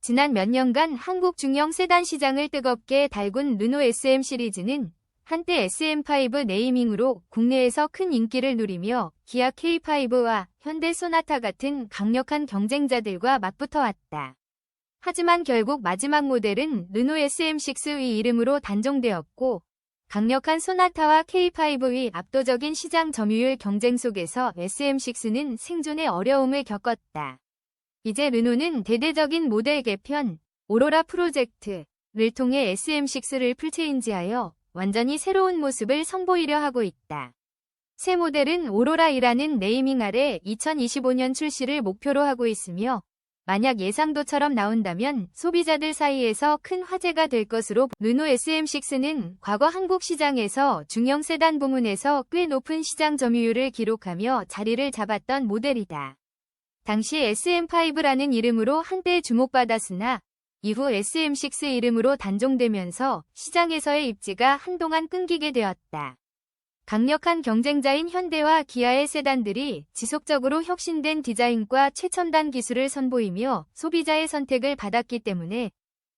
지난 몇 년간 한국 중형 세단 시장을 뜨겁게 달군 르노 SM 시리즈는 한때 SM5 네이밍으로 국내에서 큰 인기를 누리며 기아 K5와 현대 소나타 같은 강력한 경쟁자들과 맞붙어왔다. 하지만 결국 마지막 모델은 르노 SM6의 이름으로 단종되었고 강력한 소나타와 K5의 압도적인 시장 점유율 경쟁 속에서 SM6는 생존의 어려움을 겪었다. 이제 르노는 대대적인 모델 개편, 오로라 프로젝트를 통해 SM6를 풀체인지하여 완전히 새로운 모습을 선보이려 하고 있다. 새 모델은 오로라이라는 네이밍 아래 2025년 출시를 목표로 하고 있으며 만약 예상도처럼 나온다면 소비자들 사이에서 큰 화제가 될 것으로 르노 SM6는 과거 한국 시장에서 중형 세단 부문에서 꽤 높은 시장 점유율을 기록하며 자리를 잡았던 모델이다. 당시 SM5라는 이름으로 한때 주목받았으나 이후 SM6 이름으로 단종되면서 시장에서의 입지가 한동안 끊기게 되었다. 강력한 경쟁자인 현대와 기아의 세단들이 지속적으로 혁신된 디자인과 최첨단 기술을 선보이며 소비자의 선택을 받았기 때문에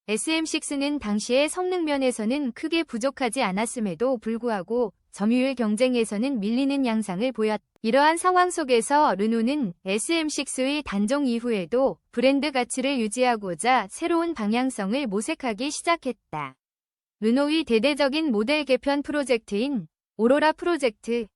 SM6는 당시의 성능 면에서는 크게 부족하지 않았음에도 불구하고 점유율 경쟁에서는 밀리는 양상을 보였다. 이러한 상황 속에서 르노는 SM6의 단종 이후에도 브랜드 가치를 유지하고자 새로운 방향성을 모색하기 시작했다. 르노의 대대적인 모델 개편 프로젝트인 오로라 프로젝트는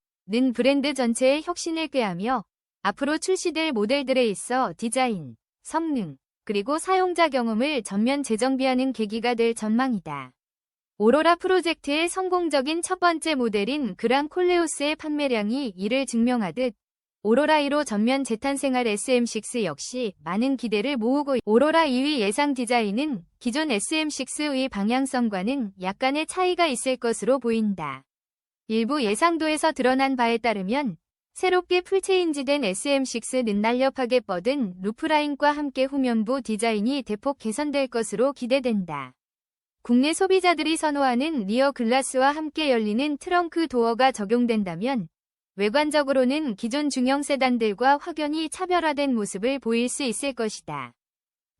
브랜드 전체의 혁신을 꾀하며 앞으로 출시될 모델들에 있어 디자인, 성능, 그리고 사용자 경험을 전면 재정비하는 계기가 될 전망이다. 오로라 프로젝트의 성공적인 첫 번째 모델인 그랑 콜레오스의 판매량이 이를 증명하듯 오로라2로 전면 재탄생할 SM6 역시 많은 기대를 모으고 오로라 2위 예상 디자인은 기존 SM6의 방향성과는 약간의 차이가 있을 것으로 보인다. 일부 예상도에서 드러난 바에 따르면 새롭게 풀체인지된 SM6는 날렵하게 뻗은 루프라인과 함께 후면부 디자인이 대폭 개선될 것으로 기대된다. 국내 소비자들이 선호하는 리어 글라스와 함께 열리는 트렁크 도어가 적용된다면 외관적으로는 기존 중형 세단들과 확연히 차별화된 모습을 보일 수 있을 것이다.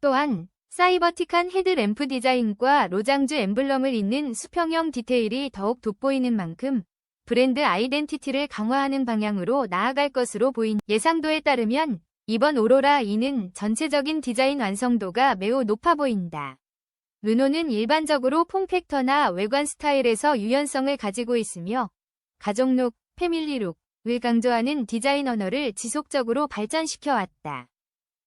또한 사이버틱한 헤드램프 디자인과 로장주 엠블럼을 잇는 수평형 디테일이 더욱 돋보이는 만큼 브랜드 아이덴티티를 강화하는 방향으로 나아갈 것으로 보인 예상도에 따르면 이번 오로라 2는 전체적인 디자인 완성도가 매우 높아 보인다. 르노는 일반적으로 폼팩터나 외관 스타일에서 유연성을 가지고 있으며 가족룩, 패밀리룩을 강조하는 디자인 언어를 지속적으로 발전시켜 왔다.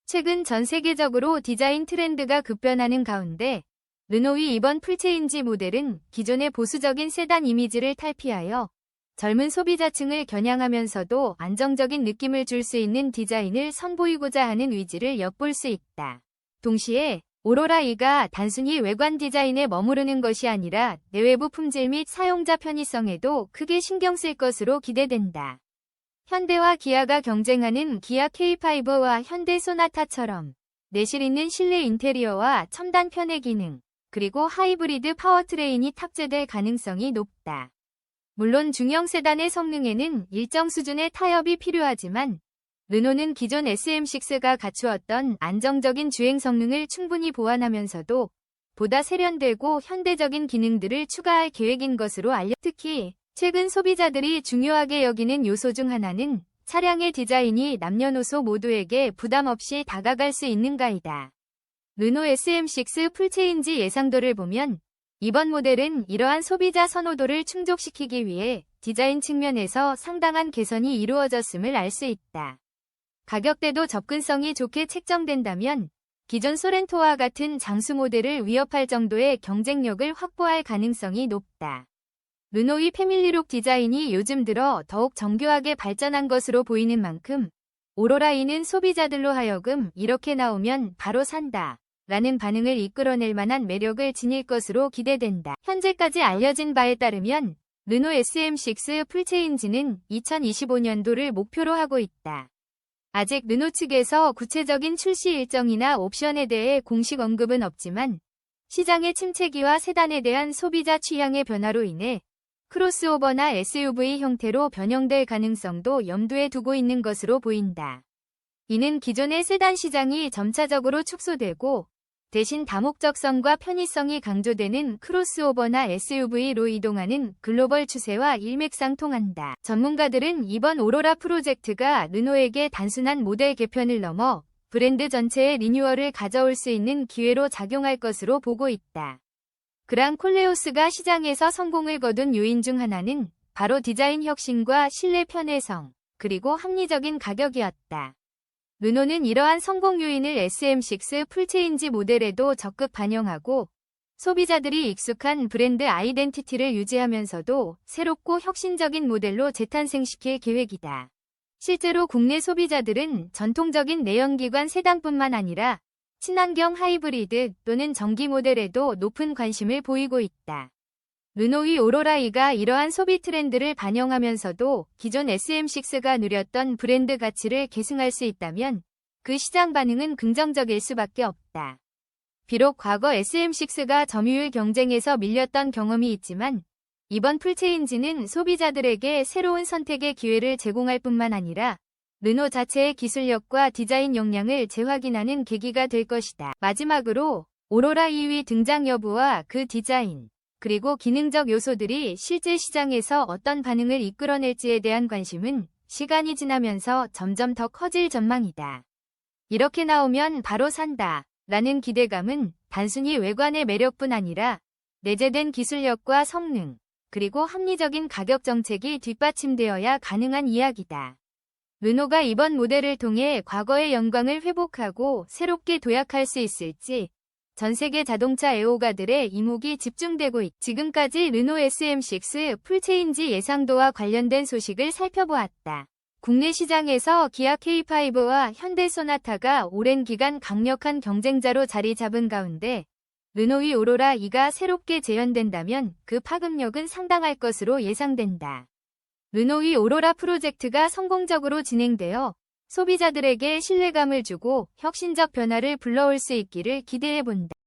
최근 전 세계적으로 디자인 트렌드가 급변하는 가운데 르노의 이번 풀체인지 모델은 기존의 보수적인 세단 이미지를 탈피하여 젊은 소비자층을 겨냥하면서도 안정적인 느낌을 줄 수 있는 디자인을 선보이고자 하는 의지를 엿볼 수 있다. 동시에 오로라 2가 단순히 외관 디자인에 머무르는 것이 아니라 내외부 품질 및 사용자 편의성에도 크게 신경 쓸 것으로 기대된다. 현대와 기아가 경쟁하는 기아 K5와 현대 소나타처럼 내실 있는 실내 인테리어와 첨단 편의 기능, 그리고 하이브리드 파워트레인이 탑재될 가능성이 높다. 물론 중형 세단의 성능에는 일정 수준의 타협이 필요하지만 르노는 기존 SM6가 갖추었던 안정적인 주행 성능을 충분히 보완하면서도 보다 세련되고 현대적인 기능들을 추가할 계획인 것으로 특히 최근 소비자들이 중요하게 여기는 요소 중 하나는 차량의 디자인이 남녀노소 모두에게 부담 없이 다가갈 수 있는가이다. 르노 SM6 풀체인지 예상도를 보면 이번 모델은 이러한 소비자 선호도를 충족시키기 위해 디자인 측면에서 상당한 개선이 이루어졌음을 알 수 있다. 가격대도 접근성이 좋게 책정된다면 기존 소렌토와 같은 장수 모델을 위협할 정도의 경쟁력을 확보할 가능성이 높다. 르노의 패밀리룩 디자인이 요즘 들어 더욱 정교하게 발전한 것으로 보이는 만큼 오로라 2는 소비자들로 하여금 이렇게 나오면 바로 산다 라는 반응을 이끌어낼 만한 매력을 지닐 것으로 기대된다. 현재까지 알려진 바에 따르면 르노 SM6 풀체인지는 2025년도를 목표로 하고 있다. 아직 르노 측에서 구체적인 출시 일정이나 옵션에 대해 공식 언급은 없지만 시장의 침체기와 세단에 대한 소비자 취향의 변화로 인해 크로스오버나 SUV 형태로 변형될 가능성도 염두에 두고 있는 것으로 보인다. 이는 기존의 세단 시장이 점차적으로 축소되고 대신 다목적성과 편의성이 강조되는 크로스오버나 SUV로 이동하는 글로벌 추세와 일맥상통한다. 전문가들은 이번 오로라 프로젝트가 르노에게 단순한 모델 개편을 넘어 브랜드 전체의 리뉴얼을 가져올 수 있는 기회로 작용할 것으로 보고 있다. 그랑 콜레오스가 시장에서 성공을 거둔 요인 중 하나는 바로 디자인 혁신과 실내 편의성, 그리고 합리적인 가격이었다. 르노는 이러한 성공 요인을 SM6 풀체인지 모델에도 적극 반영하고 소비자들이 익숙한 브랜드 아이덴티티를 유지하면서도 새롭고 혁신적인 모델로 재탄생시킬 계획이다. 실제로 국내 소비자들은 전통적인 내연기관 세단뿐만 아니라 친환경 하이브리드 또는 전기 모델에도 높은 관심을 보이고 있다. 르노의 오로라 E가 이러한 소비 트렌드를 반영하면서도 기존 SM6가 누렸던 브랜드 가치를 계승할 수 있다면 그 시장 반응은 긍정적일 수밖에 없다. 비록 과거 SM6가 점유율 경쟁에서 밀렸던 경험이 있지만 이번 풀체인지는 소비자들에게 새로운 선택의 기회를 제공할 뿐만 아니라 르노 자체의 기술력과 디자인 역량을 재확인하는 계기가 될 것이다. 마지막으로 오로라 EV 등장 여부와 그 디자인, 그리고 기능적 요소들이 실제 시장에서 어떤 반응을 이끌어낼지에 대한 관심은 시간이 지나면서 점점 더 커질 전망이다. 이렇게 나오면 바로 산다 라는 기대감은 단순히 외관의 매력뿐 아니라 내재된 기술력과 성능, 그리고 합리적인 가격 정책이 뒷받침되어야 가능한 이야기다. 르노가 이번 모델을 통해 과거의 영광을 회복하고 새롭게 도약할 수 있을지 전 세계 자동차 애호가들의 이목이 집중되고 있다. 지금까지 르노 SM6 풀체인지 예상도와 관련된 소식을 살펴보았다. 국내 시장에서 기아 K5와 현대 소나타가 오랜 기간 강력한 경쟁자로 자리 잡은 가운데 르노의 오로라 E가 새롭게 재현된다면 그 파급력은 상당할 것으로 예상된다. 르노의 오로라 프로젝트가 성공적으로 진행되어 소비자들에게 신뢰감을 주고 혁신적 변화를 불러올 수 있기를 기대해본다.